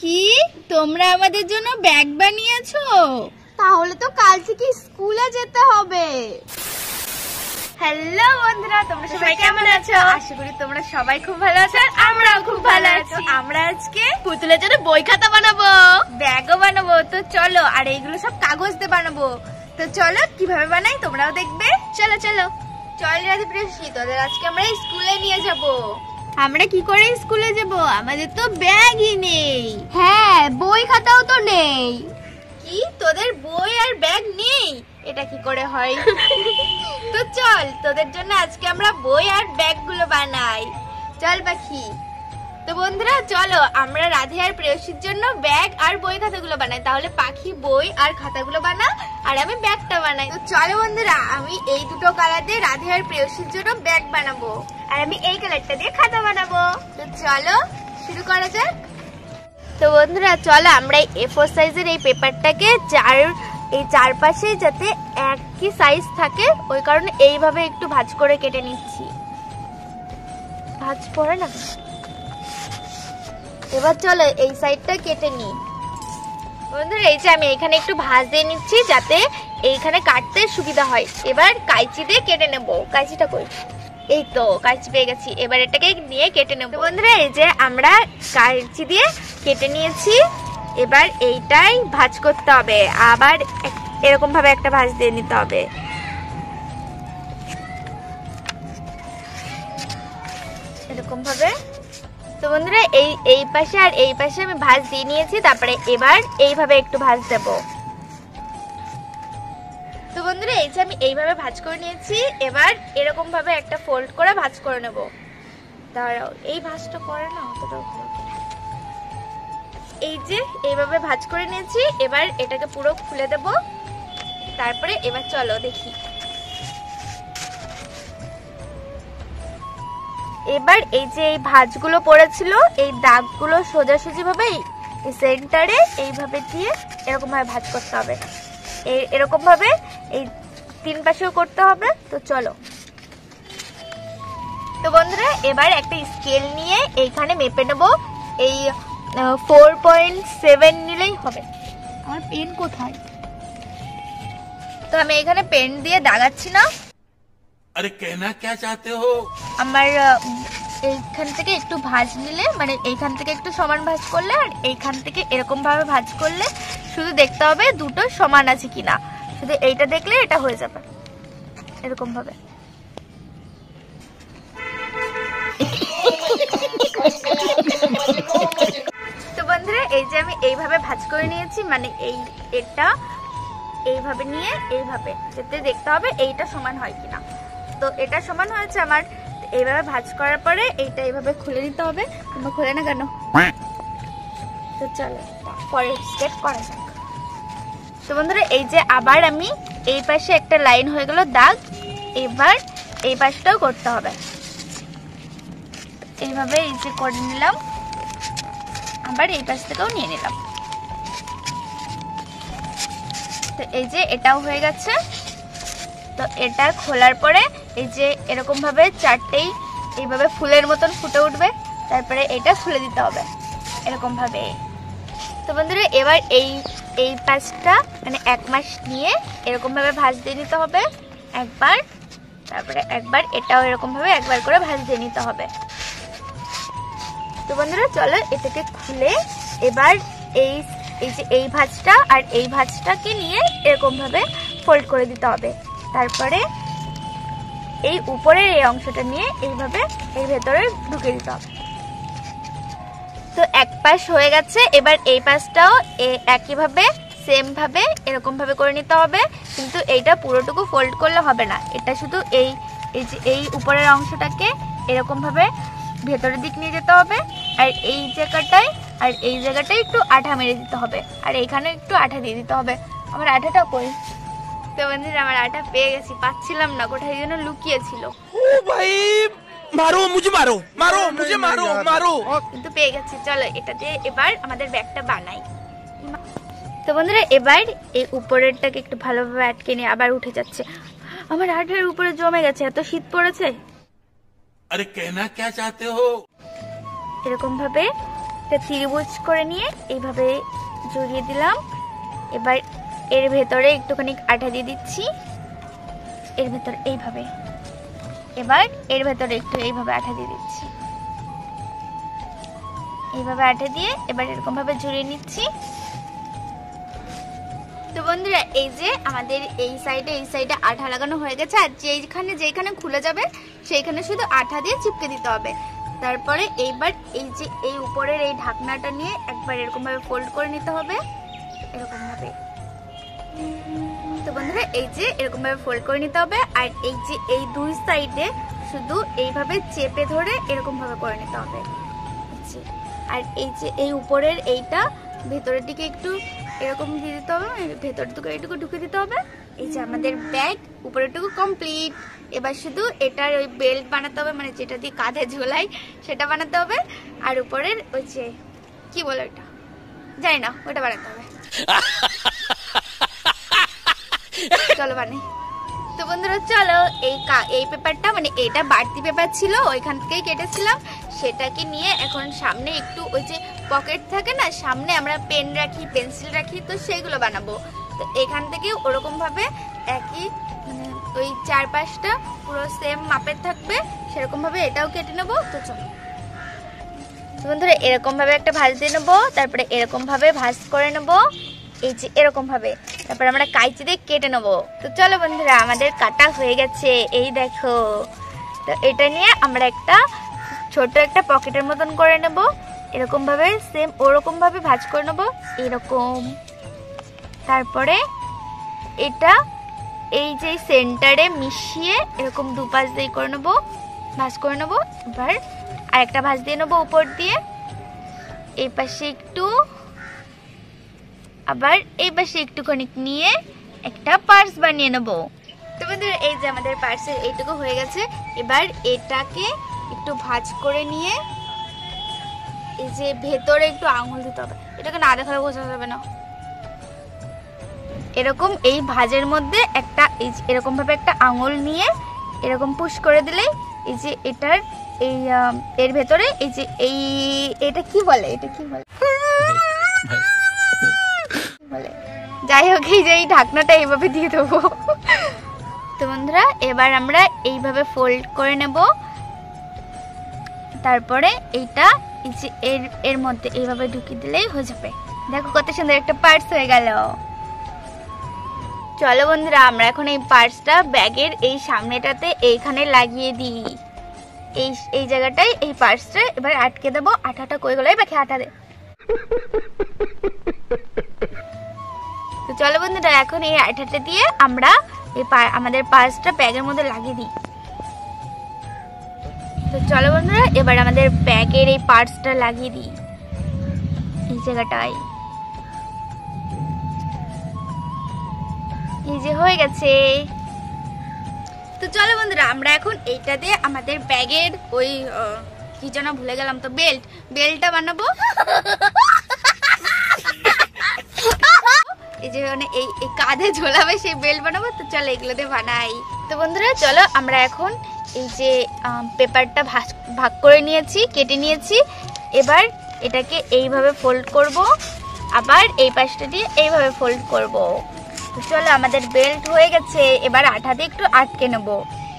কি তোমরা আমাদের জন্য ব্যাগ বানিয়েছো? তাহলে তো কাল থেকে স্কুলে যেতে হবে। হ্যালো বন্ধুরা, তোমরা সবাই কেমন আছো? আশা করি তোমরা সবাই খুব ভালো আছো। আমরাও খুব ভালো আছি। আমরা আজকে পুতুলের জন্য বই খাতা বানাবো, ব্যাগও বানাবো। তো চলো, আর এইগুলো সব কাগজ দিয়ে বানাবো। তো চলো কিভাবে বানাই তোমরাও দেখবে। চলো চলো চল রাধে প্রেসি, তোদের আজকে আমরা স্কুলে নিয়ে যাব। আমরা কি করে স্কুলে যাব? আমাদের তো ব্যাগই নেই। হ্যাঁ, বই খাতাও তো নেই। কি তোদের বই আর ব্যাগ নেই? এটা কি করে হয়? তো চল তোদের জন্য আজকে আমরা বই আর ব্যাগগুলো বানাই। চল পাখি। তো বন্ধুরা চলো আমরা রাধে আর প্রেয়সীর জন্য ব্যাগ আর বই খাতাগুলো বানাই। তাহলে পাখি বই আর খাতাগুলো বানা আর আমি ব্যাগটা বানাই। তো চলো বন্ধুরা, আমি এই দুটো কালার দিয়ে রাধে আর প্রেয়সীর জন্য ব্যাগ বানাবো, আর আমি এই কালারটা দিয়ে খাতা বানাবো। তো চলো শুরু করা যাক। তো বন্ধুরা চলো আমরা A4 সাইজের এই পেপারটাকে এই চারপাশে যাতে একই সাইজ থাকে ওই কারণে এইভাবে একটু ভাঁজ করে কেটে নিচ্ছি। ভাঁজ পড়ে না। এবার চলো এই সাইডটা কেটে নিই। বন্ধুরা এই যে আমি এখানে একটু ভাঁজ দিয়ে নিচ্ছি যাতে এইখানে কাটতে সুবিধা হয়। এবার কাঁচি দিয়ে কেটে নেব। কাঁচিটা কই? এই তো কাঁচি পেয়ে গেছি। এবার এটাকে নিয়ে কেটে নেব। বন্ধুরা এই যে আমরা কাঁচি দিয়ে কেটে নিয়েছি। এবার এইটাই ভাঁজ করতে হবে। আবার এরকম ভাবে একটা ভাঁজ দিয়ে নিতে হবে। এরকম ভাবে। তো বন্ধুরা এই পাশে আর এই পাশে আমি ভাঁজ দিয়ে নিয়েছি। তারপরে এবার এইভাবে একটু ভাঁজ দেব। তো বন্ধুরা এই যে আমি এইভাবে ভাঁজ করে নিয়েছি। এবার এরকম ভাবে একটা ফোল্ড করে ভাঁজ করে নেব। দাঁড়াও, এই ভাঁজটা করে না অতটা। এই যে এইভাবে ভাঁজ করে নিয়েছি। এবার এটাকে পুরো খুলে দেব। তারপরে এবার চলো দেখি। এবার এই যে এই ভাঁজগুলো পড়েছিল এই দাগগুলো সোজাসুজি ভাবে এই সেন্টারে এইভাবে দিয়ে এরকম ভাবে ভাঁজ করতে হবে। এরকম ভাবে এই তিন পাশেও করতে হবে। তো চলো। তো বন্ধুরা এবার একটা স্কেল নিয়ে এইখানে মেপে নেব। এই 4.7 নিলেই হবে। আমার পেন কোথায়? তো আমি এখানে পেন দিয়ে দাগাচ্ছি না। আরে কেনা কে চাতে হো? আমার এইখান থেকে একটু ভাঁজ নিলে, মানে এইখান থেকে একটু সমান ভাঁজ করলে আর এইখান থেকে এরকম ভাবে ভাঁজ করলে শুধু দেখতে হবে দুটো সমান আছে কিনা। শুধু এইটা দেখলে এটা হয়ে যাবে এরকম ভাবে। তো বন্ধুরা এই যে আমি এইভাবে ভাঁজ করে নিয়েছি, মানে এটা এইভাবে নিয়ে এইভাবে যাতে দেখতে হবে এইটা সমান হয় কিনা। তো এটা সমান হয়েছে আমার। এইভাবে ভাঁজ করার পরে এইটা এইভাবে খুলে নিতে হবে। তোমরা খুলে না কেন? তো চলো পরে স্কেচ করা যাক। তো বন্ধুরা এই যে আবার আমি এই পাশে একটা লাইন হয়ে গেল দাগ। এবার এই পাশটাও করতে হবে। এইভাবে এই যে করে নিলাম। আবার এই পাশ থেকেও নিয়ে নিলাম। তো এই যে এটাও হয়ে গেছে। তো এটা খোলার পরে এই যে এরকম ভাবে চারটেই এইভাবে ফুলের মতন ফুটে উঠবে। তারপরে এটা খুলে দিতে হবে এরকম ভাবে। তো বন্ধুরা এবার এই পাশটা মানে এক মাস নিয়ে এরকম ভাবে ভাঁজ দিয়ে নিতে হবে একবার। তারপরে একবার এটাও এরকম ভাবে একবার করে ভাঁজ দিয়ে নিতে হবে। তো বন্ধুরা চলো এটাকে খুলে এবার এই যে এই ভাঁজটা আর এই ভাঁজটাকে নিয়ে এরকম ভাবে ফোল্ড করে দিতে হবে। তারপরে এই উপরের এই অংশটা নিয়ে এইভাবে এর ভেতরে ঢুকিয়ে দিতে হবে। তো এক পাশ হয়ে গেছে। এবার এই পাশটাও একইভাবে সেম ভাবে এরকম ভাবে করে নিতে হবে। কিন্তু এইটা পুরোটুকু ফোল্ড করলে হবে না। এটা শুধু যে এই উপরের অংশটাকে এরকম ভাবে ভেতরের দিক নিয়ে যেতে হবে। আর এই জায়গাটায় আর এই জায়গাটায় একটু আঠা মেরে দিতে হবে। আর এইখানে একটু আঠা দিয়ে দিতে হবে। আমার আঠাটা কই? তো বন্ধুরা আমার আঠা পেয়ে গেছি। পাচ্ছিলাম না, কোথায় যেন লুকিয়েছিল। ও ভাই মারো মুঝে, মারো মারো মুঝে, মারো মারো। কিন্তু পেয়ে গেছি। চলো এটা দিয়ে এবার আমাদের ব্যাগটা বানাই। তো বন্ধুরা এবার এই উপরেরটাকে একটু ভালোভাবে আটকে নিয়ে আবার উঠে যাচ্ছে। আমার আঠার উপরে জমে গেছে, এত শীত পড়েছে। আরে কেনা কে চাতে হো? এরকম ভাবে একটা ত্রিভুজ করে নিয়ে এইভাবে জড়িয়ে দিলাম। এবার এর ভেতরে একটুখানি আঠা দিয়ে দিচ্ছি, এর ভেতরে এইভাবে। এবার এর ভেতরে একটু এইভাবে আঠা দিয়ে দিচ্ছি, এইভাবে আঠা দিয়ে এবার এরকম ভাবে ঝুলিয়ে নিচ্ছি। তো বন্ধুরা এই যে আমাদের এই সাইডে আঠা লাগানো হয়ে গেছে, আর যেখানে খুলে যাবে সেইখানে শুধু আঠা দিয়ে চিপকে দিতে হবে। তারপরে এইবার এই যে এই উপরের এই ঢাকনাটা নিয়ে একবার এরকম ভাবে ফোল্ড করে নিতে হবে, এরকম ভাবে। তো বন্ধুরা এই যে এরকম ভাবে ফোল্ড করে নিতে হবে, আর এই যে এই দুই সাইডে শুধু এইভাবে চেপে ধরে এরকম ভাবে করে নিতে হবে। আর এই যে এই উপরের এইটা ভেতরের দিকে একটু এরকম দিয়ে দিতে হবে, ভেতরের দিকে এইটুকু ঢুকে দিতে হবে। এই যে আমাদের ব্যাগ উপরেরটুকু কমপ্লিট। এবার শুধু এটার ওই বেল্ট বানাতে হবে, মানে যেটা দিয়ে কাঁধে ঝোলাই সেটা বানাতে হবে। আর উপরের ওই যে কি বলে ওটা জানি না, ওটা বানাতে হবে। চলো বানাই। তো বন্ধুরা চলো এই পেপারটা, মানে এটা বাড়তি পেপার ছিল ওইখান থেকেই কেটেছিলাম, সেটাকে নিয়ে এখন সামনে একটু ওই যে পকেট থাকে না, সামনে আমরা পেন রাখি, পেন্সিল রাখি, তো সেইগুলো বানাবো। তো এখান থেকে ওরকম ভাবে একই মানে ওই 4-5টা পুরো সেম মাপের থাকবে, সেরকম ভাবে এটাও কেটে নেবো। তো চলো বন্ধুরা এরকম ভাবে একটা ভাঁজ দিয়ে নেবো, তারপরে এরকম ভাবে ভাঁজ করে নেবো, এই যে এরকম ভাবে, তারপর আমরা কাঁচি দিয়ে কেটে নেবো। তো চলো বন্ধুরা আমাদের কাটা হয়ে গেছে, এই দেখো। তো এটা নিয়ে আমরা একটা ছোট একটা পকেটের মতন করে নেব, এরকম ভাবে সেম ওরকম ভাবে ভাঁজ করে নেবো, এরকম। তারপরে এটা এই যে সেন্টারে মিশিয়ে এরকম দুপাশ দিয়ে করে নেবো, ভাঁজ করে নেবো। এবার আরেকটা ভাঁজ দিয়ে নেবো উপর দিয়ে, এই পাশে একটু, আবার এই পাশে একটুখানি নিয়ে একটা পার্স বানিয়ে নেব। তো বন্ধুরা এই যে আমাদের পার্সের এইটুকু হয়ে গেছে। এবার এটাকে একটু ভাঁজ করে নিয়ে এই যে ভেতরে একটু আঙুল দিতে হবে, এটাকে না দেখালে বোঝা যাবে না। এরকম এই ভাঁজের মধ্যে একটা এই এরকম ভাবে একটা আঙুল নিয়ে এরকম পুশ করে দিলেই এই যে এটার এই এর ভেতরে এই যে এটা কি বলে, এটা কি বলে যাই হোক, এই যে এই ঢাকনাটা এইভাবে দিয়ে দেবো। তো বন্ধুরা এবার আমরা এইভাবে ফোল্ড করে নেব, তারপরে এইটা এই যে এর মধ্যে এইভাবে ঢুকিয়ে দিলেই হয়ে যাবে। দেখো কত সুন্দর একটা পার্স হয়ে গেল। চলো বন্ধুরা আমরা এখন এই পার্সটা ব্যাগের এই সামনেটাতে এইখানে লাগিয়ে দিই, এই জায়গাটায় এই পার্সটা এবার আটকে দেবো। আঠাটা কই গেল, এই বাকি আটা দে। তো চলো বন্ধুরা এখন এই আঠাটা দিয়ে আমরা আমাদের পার্সটা ব্যাগের মধ্যে লাগিয়ে দিই। তো চলো বন্ধুরা এবার আমাদের ব্যাগের এই পার্সটা লাগিয়ে দিই এই জায়গাটায়। এই যে হয়ে গেছে। তো চলো বন্ধুরা আমরা এখন এইটা দিয়ে আমাদের ব্যাগের ওই কি যেন ভুলে গেলাম, তো বেল্টটা বানাবো। এই যে মানে এই কাঁধে ঝোলাবে সেই বেল্ট বানাবো। তো চলো এগুলো দিয়ে বানাই। তো বন্ধুরা চলো আমরা এখন এই যে পেপারটা ভাগ করে নিয়েছি, কেটে নিয়েছি। এবার এটাকে এইভাবে ফোল্ড করব, আবার এই পাশটা দিয়ে এইভাবে ফোল্ড করব। তো চলো আমাদের বেল্ট হয়ে গেছে, এবার আঠা দিয়ে একটু আটকে নেব।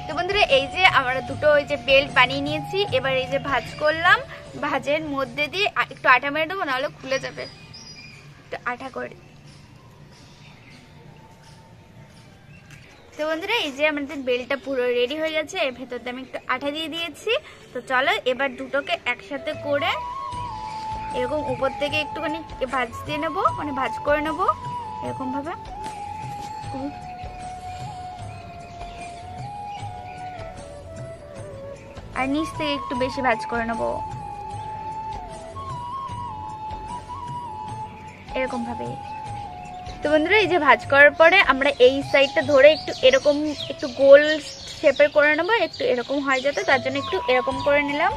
তো বন্ধুরা এই যে আমরা দুটো ওই যে বেল্ট বানিয়ে নিয়েছি, এবার এই যে ভাঁজ করলাম, ভাঁজের মধ্যে দিয়ে একটু আঠা মেরে দেবো, নাহলে খুলে যাবে। একটু আঠা করে। তো বন্ধুরা এই যে আমাদের বেল্টটা পুরো রেডি হয়ে গেছে, এর ভেতর দিয়ে আমি একটু আঠা দিয়ে দিয়েছি। তো চলো এবার দুটোকে একসাথে করে এরকম উপর থেকে একটুখানি ভাঁজ দিয়ে নেবো, মানে ভাঁজ করে নেবো এরকম ভাবে। আর নিচ থেকে একটু বেশি ভাঁজ করে নেবো এরকম ভাবে। তো বন্ধুরা এই যে ভাঁজ করার পরে আমরা এই সাইডটা ধরে একটু এরকম একটু গোল শেপের করে নেবো, একটু এরকম হয় যাতে, তার জন্য একটু এরকম করে নিলাম।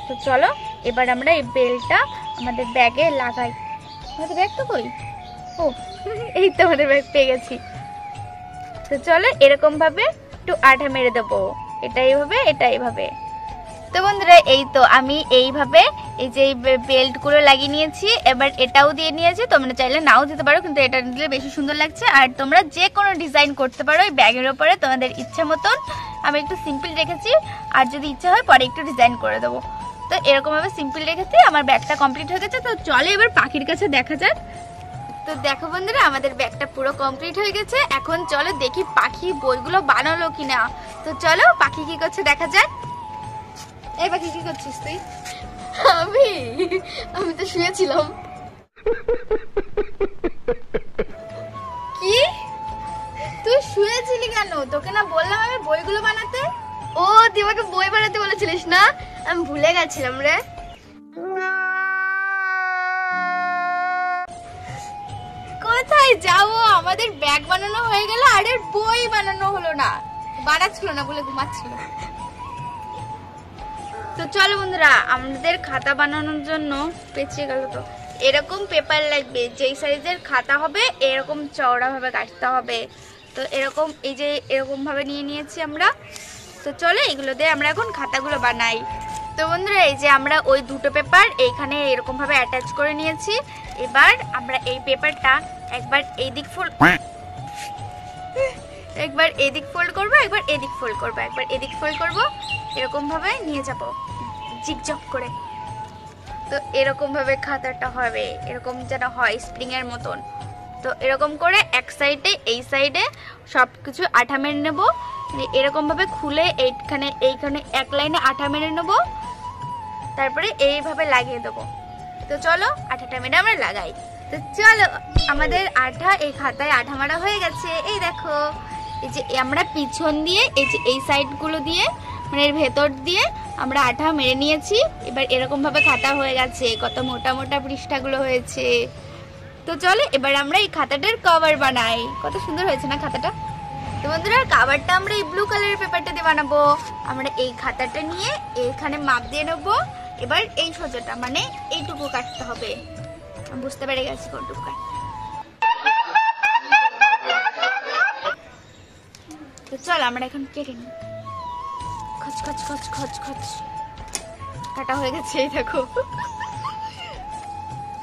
তো চলো এবার আমরা এই বেল্টটা আমাদের ব্যাগে লাগাই। আমাদের ব্যাগ তো কই, ও এই তো আমাদের ব্যাগ পেয়ে গেছি। তো চলো এরকম ভাবে একটু আঠা মেরে দেবো, এটা এইভাবে এটা এইভাবে। তো বন্ধুরা এই তো আমি এইভাবে এই যে বেল্ট গুলো লাগিয়ে নিয়েছি, এবার এটাও দিয়ে নিয়েছি। তোমরা চাইলে নাও দিতে পারো, কিন্তু এটা দিলে বেশি সুন্দর লাগছে। আর তোমরা যে কোনো ডিজাইন করতে পারো এই ব্যাগের উপরে তোমাদের ইচ্ছা মতন। আমি একটু সিম্পল রেখেছি, আর যদি ইচ্ছা হয় পরে একটু ডিজাইন করে দেবো। তো এরকম ভাবে সিম্পল রেখেছি, আমার ব্যাগটা কমপ্লিট হয়ে গেছে। তো চলো এবার পাখির কাছে দেখা যাক। তো দেখো বন্ধুরা আমাদের ব্যাগটা পুরো কমপ্লিট হয়ে গেছে। এখন চলো দেখি পাখি বইগুলো বানালো কিনা। তো চলো পাখি কি করছে দেখা যাক। এই পাখি কি করছিস তুই? আমি তো শুয়েছিলাম। কি তুই শুয়েছিলি কেন? তোকে না বললাম আমি বইগুলো বানাতে? ও তুই আমাকে বই বানাতে বলেছিলিস না? আমি ভুলে গেছিলাম রে। কোথায় যাবো? আমাদের ব্যাগ বানানো হয়ে গেল, আর এর বই বানানো হলো না। বানাচ্ছিল না বলে ঘুমাচ্ছিল। তো চলো বন্ধুরা আমাদের খাতা বানানোর জন্য পেঁচিয়ে গেল। তো এরকম পেপার লাগবে, যেই সাইজের খাতা হবে এরকম চওড়া ভাবে কাটতে হবে। তো এরকম এই যে এরকম ভাবে নিয়ে নিয়েছি আমরা। তো চলো এগুলো দিয়ে আমরা এখন খাতাগুলো বানাই। তো বন্ধুরা এই যে আমরা ওই দুটো পেপার এইখানে এরকম ভাবে অ্যাটাচ করে নিয়েছি। এবার আমরা এই পেপারটা একবার এইদিক ফোল্ড করবো, একবার এদিক ফোল্ড করবো, একবার এদিক ফোল্ড করবো, এরকম ভাবে নিয়ে যাব জিগজগ করে। তো এরকম ভাবে খাতাটা হবে, এরকম যেন হয় স্প্রিং এর মতন। তো এরকম করে এক সাইডে এই সাইডে সবকিছু আঠা মেরে নেব। এরকম ভাবে খুলে এইখানে এক লাইনে আঠা মেরে নেব, তারপরে এইভাবে লাগিয়ে দেবো। তো চলো আঠাটা মেরে আমরা লাগাই। তো চলো আমাদের আঠা এই খাতায় আঠা মারা হয়ে গেছে। এই দেখো এই যে আমরা পিছন দিয়ে এই যে এই সাইড গুলো দিয়ে মানে এর ভেতর দিয়ে আমরা আঠা মেরে নিয়েছি। এবার এরকম ভাবে খাতা হয়ে গেছে, কত মোটা মোটা পৃষ্ঠাগুলো হয়েছে। তো চলো এবার আমরা এই খাতাটার কভার বানাই। কত সুন্দর হয়েছে না খাতাটা? তো বন্ধুরা কভারটা আমরা এই ব্লু কালারের পেপারটা দিয়ে বানাবো। আমরা এই খাতাটা নিয়ে এখানে মাপ দিয়ে নেবো। এবার এই সোজাটা মানে এইটুকু কাটতে হবে। বুঝতে পেরে গেছি কোনটুকু কাটতে। তো চল আমরা এখন কেটে নিই। খচ খচ খচ খচ খচ কাটা হয়ে গেছে, এই দেখো।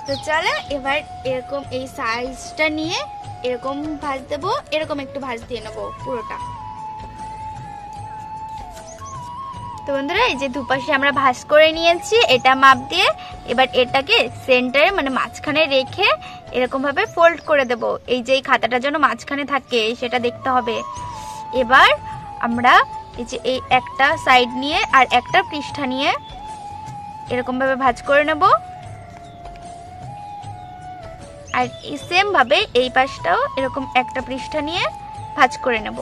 তো চলো এবার এরকম এই সাইজটা নিয়ে এরকম ভাঁজ দেবো, এরকম একটু ভাঁজ দিয়ে নেবো পুরোটা। তো বন্ধুরা এই যে দুপাশে আমরা ভাঁজ করে নিয়েছি এটা মাপ দিয়ে। এবার এটাকে সেন্টারে মানে মাঝখানে রেখে এরকম ভাবে ফোল্ড করে দেব। এই যে এই খাতাটা যেন মাঝখানে থাকে সেটা দেখতে হবে। এবার আমরা এই যে এই একটা সাইড নিয়ে আর একটা পৃষ্ঠা নিয়ে এরকম ভাবে ভাঁজ করে নেব। আর এই সেম ভাবে এই পাশটাও এরকম একটা পৃষ্ঠা নিয়ে ভাঁজ করে নেব।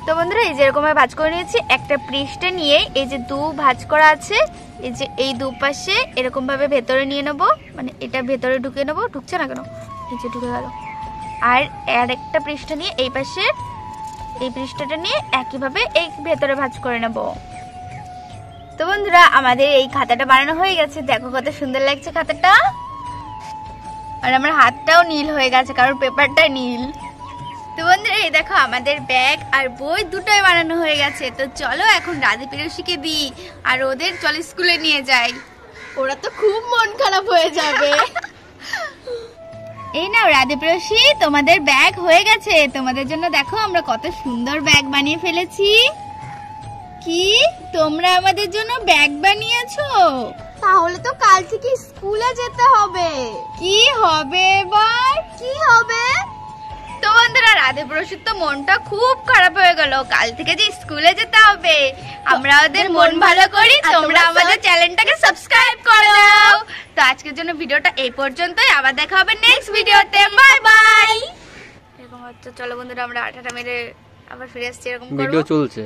তো বন্ধুরা এই যে এরকম ভাবে ভাঁজ করে নিয়েছি। একটা পৃষ্ঠা নিয়ে এই যে দু ভাঁজ করা আছে এই যে এই দুপাশে এরকম ভাবে ভেতরে নিয়ে নেব, মানে এটা ভেতরে ঢুকিয়ে নেব। ঢুকছে না কেন? এই যে ঢুকে গেল। আর একটা পৃষ্ঠা নিয়ে এই পাশে এই পৃষ্ঠাটা নিয়ে একইভাবে এই ভেতরে ভাঁজ করে নেব। তো বন্ধুরা আমাদের এই খাতাটা বানানো হয়ে গেছে। দেখো কত সুন্দর লাগছে খাতাটা। আর আমার হাতটাও নীল হয়ে গেছে কারণ পেপারটা নীল। তো বন্ধুরা এই দেখো আমাদের ব্যাগ আর বই দুটোই বানানো হয়ে গেছে। তো চলো এখন রাধে পিরোসিকে দিই আর ওদের চলো স্কুলে নিয়ে যাই। ওরা তো খুব মন খারাপ হয়ে যাবে। এই নাও রাধে পিরোসি তোমাদের ব্যাগ হয়ে গেছে। তোমাদের জন্য দেখো আমরা কত সুন্দর ব্যাগ বানিয়ে ফেলেছি। কি তোমরা আমাদের জন্য ব্যাগ বানিয়েছো? তাহলে তো কাল থেকে স্কুলে যেতে হবে। কি হবে এবার? কি হবে? তো বন্ধুরা রাধে পিরোসির তো মনটা খুব খারাপ হয়ে গেল, কাল থেকে যে স্কুলে যেতে হবে। আমরা ওদের মন ভালো করি, তোমরা আমাদের চ্যানেলটাকে সাবস্ক্রাইব করে দাও। তো আজকের জন্য ভিডিওটা এই পর্যন্তই, আবার দেখা হবে নেক্সট ভিডিওতে। Bye bye. এরকম হচ্ছে। চলো বন্ধুরা আমরা আঠাটা মেরে আবার ফিরে আসছি। এরকম ভিডিও চলছে।